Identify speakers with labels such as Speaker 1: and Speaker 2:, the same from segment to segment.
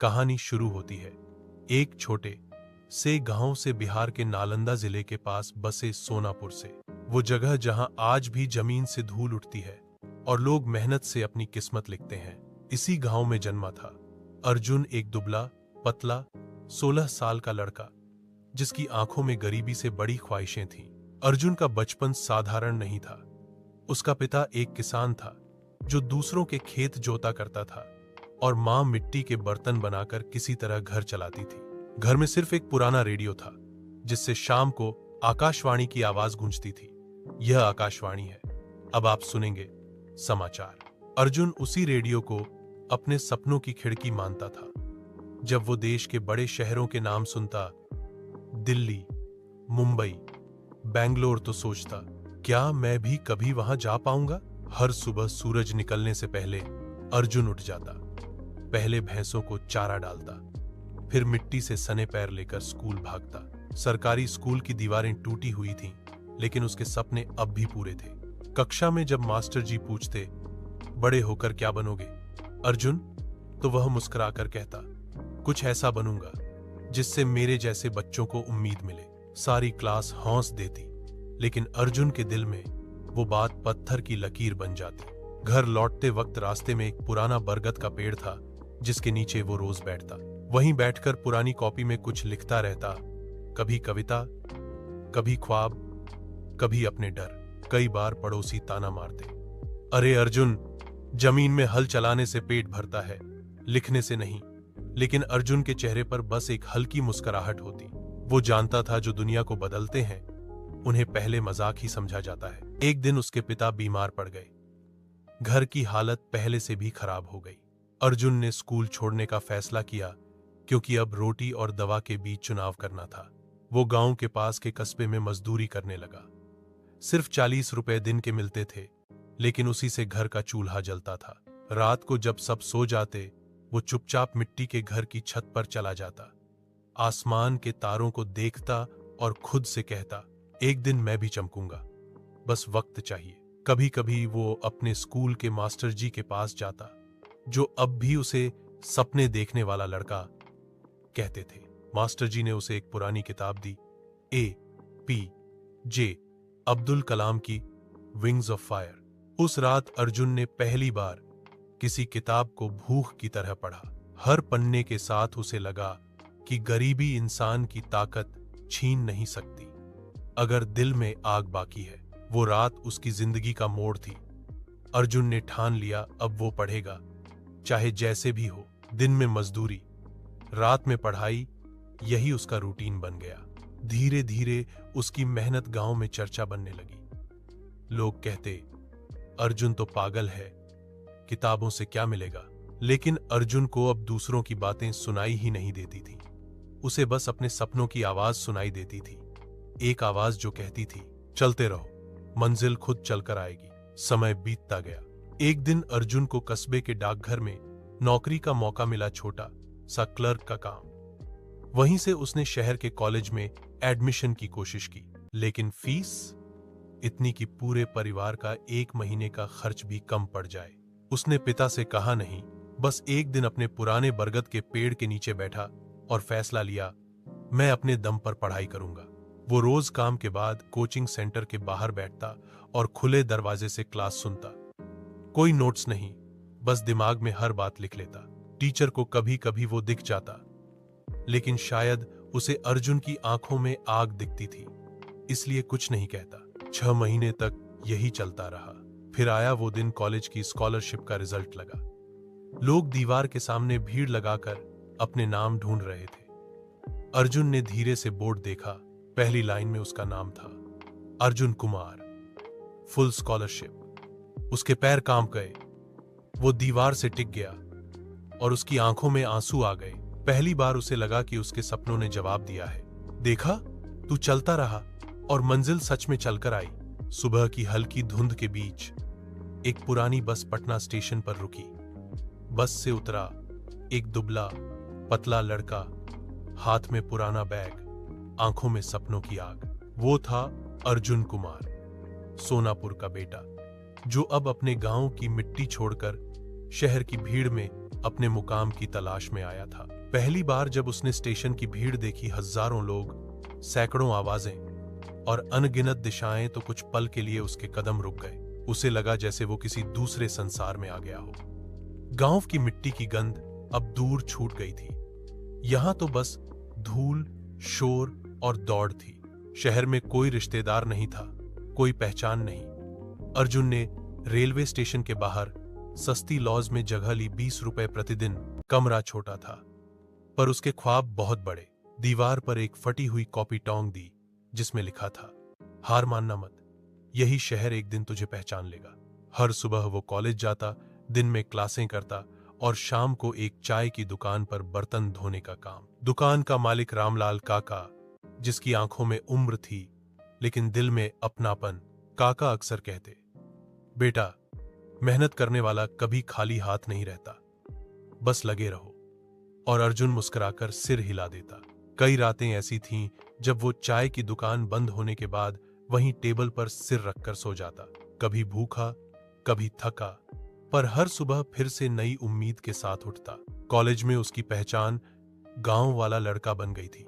Speaker 1: कहानी शुरू होती है एक छोटे से गांव से, बिहार के नालंदा जिले के पास बसे सोनापुर से। वो जगह जहां आज भी जमीन से धूल उठती है और लोग मेहनत से अपनी किस्मत लिखते हैं। इसी गांव में जन्मा था अर्जुन, एक दुबला पतला 16 साल का लड़का जिसकी आंखों में गरीबी से बड़ी ख्वाहिशें थीं। अर्जुन का बचपन साधारण नहीं था। उसका पिता एक किसान था जो दूसरों के खेत जोता करता था और मां मिट्टी के बर्तन बनाकर किसी तरह घर चलाती थी। घर में सिर्फ एक पुराना रेडियो था जिससे शाम को आकाशवाणी की आवाज गूंजती थी। यह आकाशवाणी है, अब आप सुनेंगे समाचार। अर्जुन उसी रेडियो को अपने सपनों की खिड़की मानता था। जब वो देश के बड़े शहरों के नाम सुनता, दिल्ली, मुंबई, बेंगलोर, तो सोचता, क्या मैं भी कभी वहां जा पाऊंगा? हर सुबह सूरज निकलने से पहले अर्जुन उठ जाता। पहले भैंसों को चारा डालता, फिर मिट्टी से सने पैर लेकर स्कूल भागता। सरकारी स्कूल की दीवारें टूटी हुई थीं, लेकिन उसके सपने अब भी पूरे थे। कक्षा में जब मास्टर जी पूछते, बड़े होकर क्या बनोगे अर्जुन, तो वह मुस्कुराकर कहता, कुछ ऐसा बनूंगा जिससे मेरे जैसे बच्चों को उम्मीद मिले। सारी क्लास हौंस देती, लेकिन अर्जुन के दिल में वो बात पत्थर की लकीर बन जाती। घर लौटते वक्त रास्ते में एक पुराना बरगद का पेड़ था जिसके नीचे वो रोज बैठता। वहीं बैठकर पुरानी कॉपी में कुछ लिखता रहता, कभी कविता, कभी ख्वाब, कभी अपने डर। कई बार पड़ोसी ताना मारते, अरे अर्जुन, जमीन में हल चलाने से पेट भरता है, लिखने से नहीं। लेकिन अर्जुन के चेहरे पर बस एक हल्की मुस्कुराहट होती। वो जानता था जो दुनिया को बदलते हैं उन्हें पहले मजाक ही समझा जाता है। एक दिन उसके पिता बीमार पड़ गए। घर की हालत पहले से भी खराब हो गई। अर्जुन ने स्कूल छोड़ने का फैसला किया क्योंकि अब रोटी और दवा के बीच चुनाव करना था। वो गांव के पास के कस्बे में मजदूरी करने लगा। सिर्फ 40 रुपए दिन के मिलते थे, लेकिन उसी से घर का चूल्हा जलता था। रात को जब सब सो जाते, वो चुपचाप मिट्टी के घर की छत पर चला जाता। आसमान के तारों को देखता और खुद से कहता, एक दिन मैं भी चमकूंगा, बस वक्त चाहिए। कभी कभी वो अपने स्कूल के मास्टर जी के पास जाता, जो अब भी उसे सपने देखने वाला लड़का कहते थे। मास्टर जी ने उसे एक पुरानी किताब दी, APJ अब्दुल कलाम की विंग्स ऑफ फायर। उस रात अर्जुन ने पहली बार किसी किताब को भूख की तरह पढ़ा। हर पन्ने के साथ उसे लगा कि गरीबी इंसान की ताकत छीन नहीं सकती अगर दिल में आग बाकी है। वो रात उसकी जिंदगी का मोड़ थी। अर्जुन ने ठान लिया, अब वो पढ़ेगा, चाहे जैसे भी हो। दिन में मजदूरी, रात में पढ़ाई, यही उसका रूटीन बन गया। धीरे धीरे उसकी मेहनत गांव में चर्चा बनने लगी। लोग कहते, अर्जुन तो पागल है, किताबों से क्या मिलेगा। लेकिन अर्जुन को अब दूसरों की बातें सुनाई ही नहीं देती थी। उसे बस अपने सपनों की आवाज सुनाई देती थी। एक आवाज जो कहती थी, चलते रहो, मंजिल खुद चलकर आएगी। समय बीतता गया। एक दिन अर्जुन को कस्बे के डाकघर में नौकरी का मौका मिला, छोटा सा क्लर्क का काम। वहीं से उसने शहर के कॉलेज में एडमिशन की कोशिश की, लेकिन फीस इतनी कि पूरे परिवार का एक महीने का खर्च भी कम पड़ जाए। उसने पिता से कहा नहीं, बस एक दिन अपने पुराने बरगद के पेड़ के नीचे बैठा और फैसला लिया, मैं अपने दम पर पढ़ाई करूंगा। वो रोज काम के बाद कोचिंग सेंटर के बाहर बैठता और खुले दरवाजे से क्लास सुनता। कोई नोट्स नहीं, बस दिमाग में हर बात लिख लेता। टीचर को कभी कभी वो दिख जाता, लेकिन शायद उसे अर्जुन की आंखों में आग दिखती थी, इसलिए कुछ नहीं कहता। 6 महीने तक यही चलता रहा। फिर आया वो दिन, कॉलेज की स्कॉलरशिप का रिजल्ट लगा। लोग दीवार के सामने भीड़ लगाकर अपने नाम ढूंढ रहे थे। अर्जुन ने धीरे से बोर्ड देखा। पहली लाइन में उसका नाम था, अर्जुन कुमार, फुल स्कॉलरशिप। उसके पैर कांप गए। वो दीवार से टिक गया और उसकी आंखों में आंसू आ गए। पहली बार उसे लगा कि उसके सपनों ने जवाब दिया है। देखा, तू चलता रहा और मंजिल सच में चलकर आई। सुबह की हल्की धुंध के बीच एक पुरानी बस पटना स्टेशन पर रुकी। बस से उतरा एक दुबला पतला लड़का, हाथ में पुराना बैग, आंखों में सपनों की आग। वो था अर्जुन कुमार, सोनापुर का बेटा, जो अब अपने गांव की मिट्टी छोड़कर शहर की भीड़ में अपने मुकाम की तलाश में आया था। पहली बार जब उसने स्टेशन की भीड़ देखी, हजारों लोग, सैकड़ों आवाजें और अनगिनत दिशाएं, तो कुछ पल के लिए उसके कदम रुक गए। उसे लगा जैसे वो किसी दूसरे संसार में आ गया हो। गांव की मिट्टी की गंध अब दूर छूट गई थी। यहां तो बस धूल, शोर और दौड़ थी। शहर में कोई रिश्तेदार नहीं था, कोई पहचान नहीं। अर्जुन ने रेलवे स्टेशन के बाहर सस्ती लॉज में जगह ली। 20 रुपए प्रतिदिन। कमरा छोटा था, पर उसके ख्वाब बहुत बड़े। दीवार पर एक फटी हुई कॉपी टोंग दी, जिसमें लिखा था, हार मानना मत, यही शहर एक दिन तुझे पहचान लेगा। हर सुबह वो कॉलेज जाता, दिन में क्लासें करता और शाम को एक चाय की दुकान पर बर्तन धोने का काम। दुकान का मालिक रामलाल काका, जिसकी आंखों में उम्र थी लेकिन दिल में अपनापन। काका अक्सर कहते, बेटा, मेहनत करने वाला कभी खाली हाथ नहीं रहता, बस लगे रहो। और अर्जुन मुस्कुराकर सिर हिला देता। कई रातें ऐसी थीं जब वो चाय की दुकान बंद होने के बाद वहीं टेबल पर सिर रखकर सो जाता, कभी भूखा, कभी थका, पर हर सुबह फिर से नई उम्मीद के साथ उठता। कॉलेज में उसकी पहचान गांव वाला लड़का बन गई थी।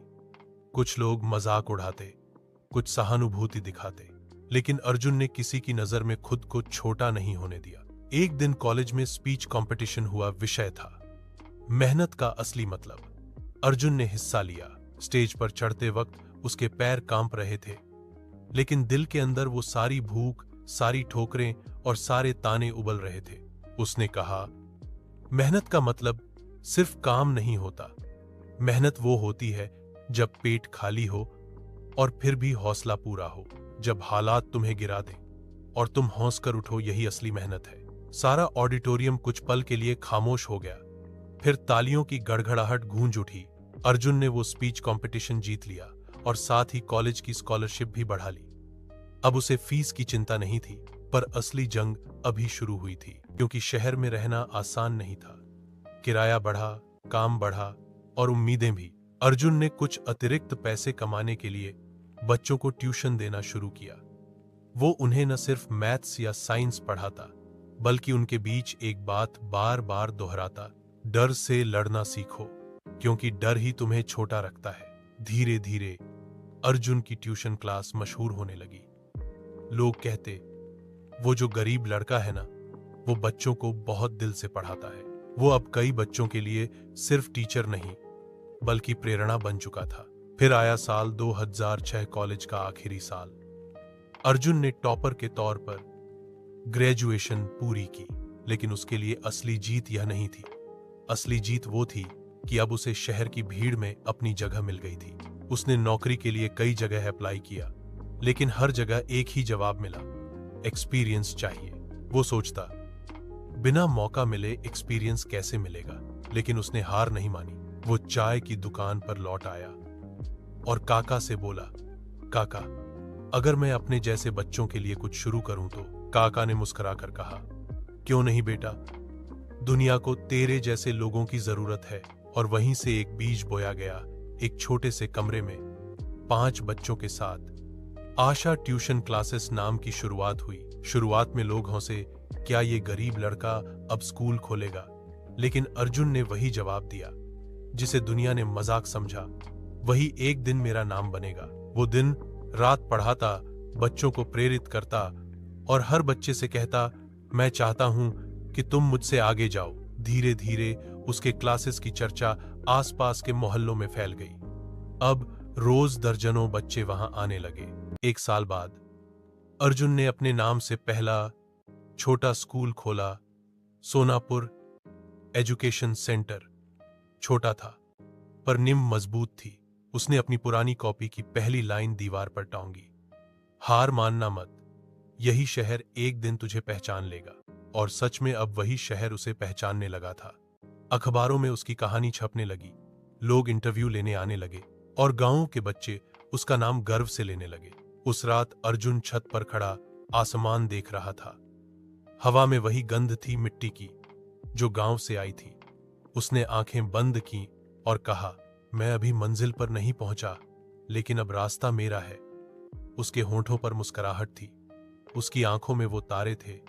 Speaker 1: कुछ लोग मजाक उड़ाते, कुछ सहानुभूति दिखाते, लेकिन अर्जुन ने किसी की नजर में खुद को छोटा नहीं होने दिया। एक दिन कॉलेज में स्पीच कंपटीशन हुआ। विषय था मेहनत का असली मतलब। अर्जुन ने हिस्सा लिया। स्टेज पर चढ़ते वक्त उसके पैर कांप रहे थे, लेकिन दिल के अंदर वो सारी भूख, सारी ठोकरें और सारे ताने उबल रहे थे। उसने कहा, मेहनत का मतलब सिर्फ काम नहीं होता। मेहनत वो होती है जब पेट खाली हो और फिर भी हौसला पूरा हो, जब हालात तुम्हें गिरा दें और तुम हौस कर उठो, यही असली मेहनत है। सारा ऑडिटोरियम कुछ पल के लिए खामोश हो गया, फिर तालियों की गड़गड़ाहट गूंज उठी। अर्जुन ने वो स्पीच कंपटीशन जीत लिया और साथ ही कॉलेज की स्कॉलरशिप भी बढ़ा ली। अब उसे फीस की चिंता नहीं थी, पर असली जंग अभी शुरू हुई थी, क्योंकि शहर में रहना आसान नहीं था। किराया बढ़ा, काम बढ़ा और उम्मीदें भी। अर्जुन ने कुछ अतिरिक्त पैसे कमाने के लिए बच्चों को ट्यूशन देना शुरू किया। वो उन्हें न सिर्फ मैथ्स या साइंस पढ़ाता, बल्कि उनके बीच एक बात बार बार दोहराता, डर से लड़ना सीखो, क्योंकि डर ही तुम्हें छोटा रखता है। धीरे धीरे अर्जुन की ट्यूशन क्लास मशहूर होने लगी। लोग कहते, वो जो गरीब लड़का है ना, वो बच्चों को बहुत दिल से पढ़ाता है। वो अब कई बच्चों के लिए सिर्फ टीचर नहीं, बल्कि प्रेरणा बन चुका था। फिर आया साल 2006, कॉलेज का आखिरी साल। अर्जुन ने टॉपर के तौर पर ग्रेजुएशन पूरी की, लेकिन उसके लिए असली जीत यह नहीं थी। असली जीत वो थी कि अब उसे शहर की भीड़ में अपनी जगह मिल गई थी। उसने नौकरी के लिए कई जगह अप्लाई किया, लेकिन हर जगह एक ही जवाब मिला, एक्सपीरियंस चाहिए। वो सोचता, बिना मौका मिले एक्सपीरियंस कैसे मिलेगा? लेकिन उसने हार नहीं मानी। वो चाय की दुकान पर लौट आया और काका से बोला, काका, अगर मैं अपने जैसे बच्चों के लिए कुछ शुरू करूं तो? काका ने मुस्कुराकर कहा, क्यों नहीं बेटा, दुनिया को तेरे जैसे लोगों की जरूरत है। और वहीं से एक बीज बोया गया। एक छोटे से कमरे में 5 बच्चों के साथ आशा ट्यूशन क्लासेस नाम की शुरुआत हुई। शुरुआत में लोग हंसे, क्या ये गरीब लड़का अब स्कूल खोलेगा? लेकिन अर्जुन ने वही जवाब दिया जिसे दुनिया ने मजाक समझा, वही एक दिन मेरा नाम बनेगा। वो दिन रात पढ़ाता, बच्चों को प्रेरित करता और हर बच्चे से कहता, मैं चाहता हूं कि तुम मुझसे आगे जाओ। धीरे धीरे उसके क्लासेस की चर्चा आसपास के मोहल्लों में फैल गई। अब रोज दर्जनों बच्चे वहां आने लगे। एक साल बाद अर्जुन ने अपने नाम से पहला छोटा स्कूल खोला, सोनापुर एजुकेशन सेंटर। छोटा था, पर नींव मजबूत थी। उसने अपनी पुरानी कॉपी की पहली लाइन दीवार पर टांगी, हार मानना मत, यही शहर एक दिन तुझे पहचान लेगा। और सच में अब वही शहर उसे पहचानने लगा था। अखबारों में उसकी कहानी छपने लगी, लोग इंटरव्यू लेने आने लगे और गांवों के बच्चे उसका नाम गर्व से लेने लगे। उस रात अर्जुन छत पर खड़ा आसमान देख रहा था। हवा में वही गंध थी मिट्टी की, जो गांव से आई थी। उसने आंखें बंद की और कहा, मैं अभी मंजिल पर नहीं पहुंचा, लेकिन अब रास्ता मेरा है। उसके होंठों पर मुस्कुराहट थी, उसकी आंखों में वो तारे थे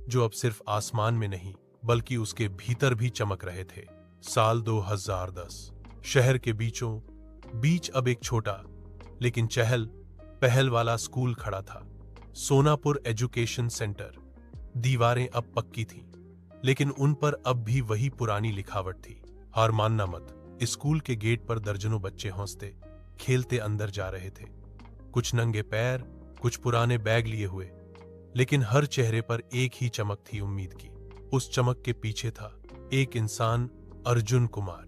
Speaker 1: जो अब सिर्फ आसमान में नहीं, बल्कि उसके भीतर भी चमक रहे थे। साल 2010। शहर के बीच अब एक छोटा लेकिन चहल पहल वाला स्कूल खड़ा था, सोनापुर एजुकेशन सेंटर। दीवारें अब पक्की थीं, लेकिन उन पर अब भी वही पुरानी लिखावट थी, हार मानना मत। स्कूल के गेट पर दर्जनों बच्चे हंसते खेलते अंदर जा रहे थे, कुछ नंगे पैर, कुछ पुराने बैग लिए हुए, लेकिन हर चेहरे पर एक ही चमक थी, उम्मीद की। उस चमक के पीछे था एक इंसान, अर्जुन कुमार।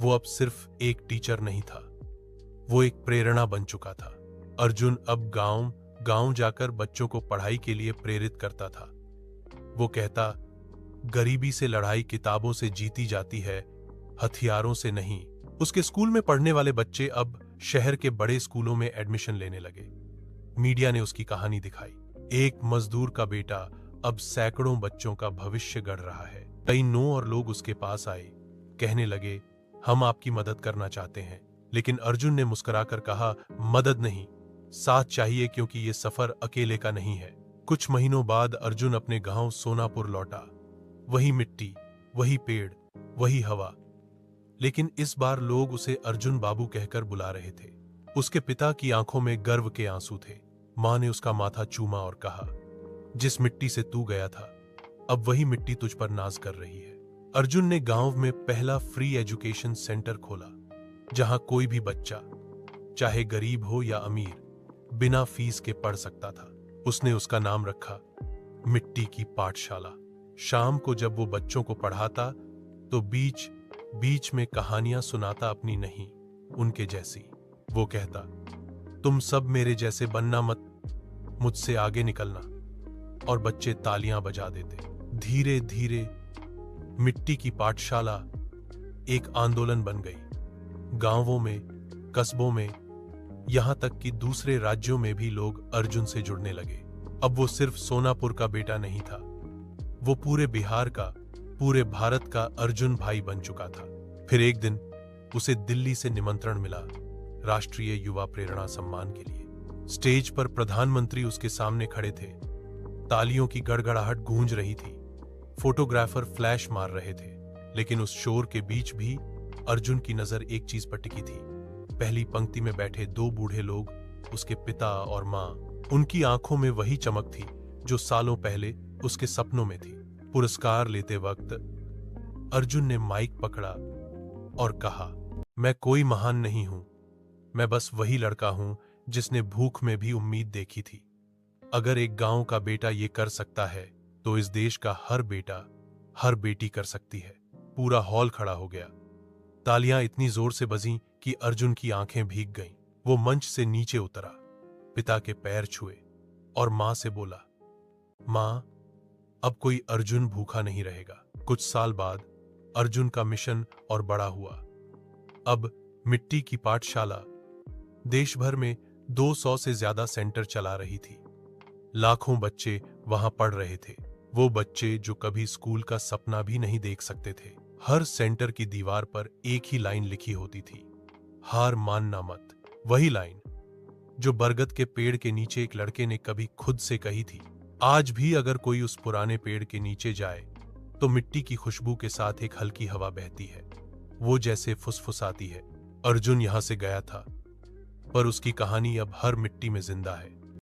Speaker 1: वो अब सिर्फ एक टीचर नहीं था, वो एक प्रेरणा बन चुका था। अर्जुन अब गांव जाकर बच्चों को पढ़ाई के लिए प्रेरित करता था। वो कहता, गरीबी से लड़ाई किताबों से जीती जाती है, हथियारों से नहीं। उसके स्कूल में पढ़ने वाले बच्चे अब शहर के बड़े स्कूलों में एडमिशन लेने लगे। मीडिया ने उसकी कहानी दिखाई। एक मजदूर का बेटा अब सैकड़ों बच्चों का भविष्य गढ़ रहा है। कई और लोग उसके पास आए, कहने लगे, हम आपकी मदद करना चाहते हैं। लेकिन अर्जुन ने मुस्कुराकर कहा, मदद नहीं, साथ चाहिए, क्योंकि ये सफर अकेले का नहीं है। कुछ महीनों बाद अर्जुन अपने गांव सोनापुर लौटा। वही मिट्टी, वही पेड़, वही हवा, लेकिन इस बार लोग उसे अर्जुन बाबू कहकर बुला रहे थे। उसके पिता की आंखों में गर्व के आंसू थे। मां ने उसका माथा चूमा और कहा, जिस मिट्टी से तू गया था, अब वही मिट्टी तुझ पर नाज कर रही है। अर्जुन ने गांव में पहला फ्री एजुकेशन सेंटर खोला, जहां कोई भी बच्चा, चाहे गरीब हो या अमीर, बिना फीस के पढ़ सकता था। उसने उसका नाम रखा मिट्टी की पाठशाला। शाम को जब वो बच्चों को पढ़ाता तो बीच में कहानियां सुनाता, अपनी नहीं, उनके जैसी। वो कहता, तुम सब मेरे जैसे बनना मत, मुझसे आगे निकलना। और बच्चे तालियां बजा देते। धीरे धीरे मिट्टी की पाठशाला एक आंदोलन बन गई। गांवों में, कस्बों में, यहां तक कि दूसरे राज्यों में भी लोग अर्जुन से जुड़ने लगे। अब वो सिर्फ सोनापुर का बेटा नहीं था, वो पूरे बिहार का, पूरे भारत का अर्जुन भाई बन चुका था। फिर एक दिन उसे दिल्ली से निमंत्रण मिला राष्ट्रीय युवा प्रेरणा सम्मान के लिए। स्टेज पर प्रधानमंत्री उसके सामने खड़े थे। तालियों की गड़गड़ाहट गूंज रही थी, फोटोग्राफर फ्लैश मार रहे थे, लेकिन उस शोर के बीच भी अर्जुन की नजर एक चीज पर टिकी थी। पहली पंक्ति में बैठे दो बूढ़े लोग, उसके पिता और मां। उनकी आंखों में वही चमक थी जो सालों पहले उसके सपनों में थी। पुरस्कार लेते वक्त अर्जुन ने माइक पकड़ा और कहा, मैं कोई महान नहीं हूं, मैं बस वही लड़का हूं जिसने भूख में भी उम्मीद देखी थी। अगर एक गांव का बेटा ये कर सकता है, तो इस देश का हर बेटा, हर बेटी कर सकती है। पूरा हॉल खड़ा हो गया। तालियां इतनी जोर से बजीं कि अर्जुन की आंखें भीग गईं। वो मंच से नीचे उतरा, पिता के पैर छुए और मां से बोला, मां, अब कोई अर्जुन भूखा नहीं रहेगा। कुछ साल बाद अर्जुन का मिशन और बड़ा हुआ। अब मिट्टी की पाठशाला देश भर में 200 से ज्यादा सेंटर चला रही थी। लाखों बच्चे वहां पढ़ रहे थे, वो बच्चे जो कभी स्कूल का सपना भी नहीं देख सकते थे। हर सेंटर की दीवार पर एक ही लाइन लिखी होती थी, हार मानना मत। वही लाइन जो बरगद के पेड़ के नीचे एक लड़के ने कभी खुद से कही थी। आज भी अगर कोई उस पुराने पेड़ के नीचे जाए तो मिट्टी की खुशबू के साथ एक हल्की हवा बहती है, वो जैसे फुसफुसाती है। अर्जुन यहां से गया था, पर उसकी कहानी अब हर मिट्टी में जिंदा है।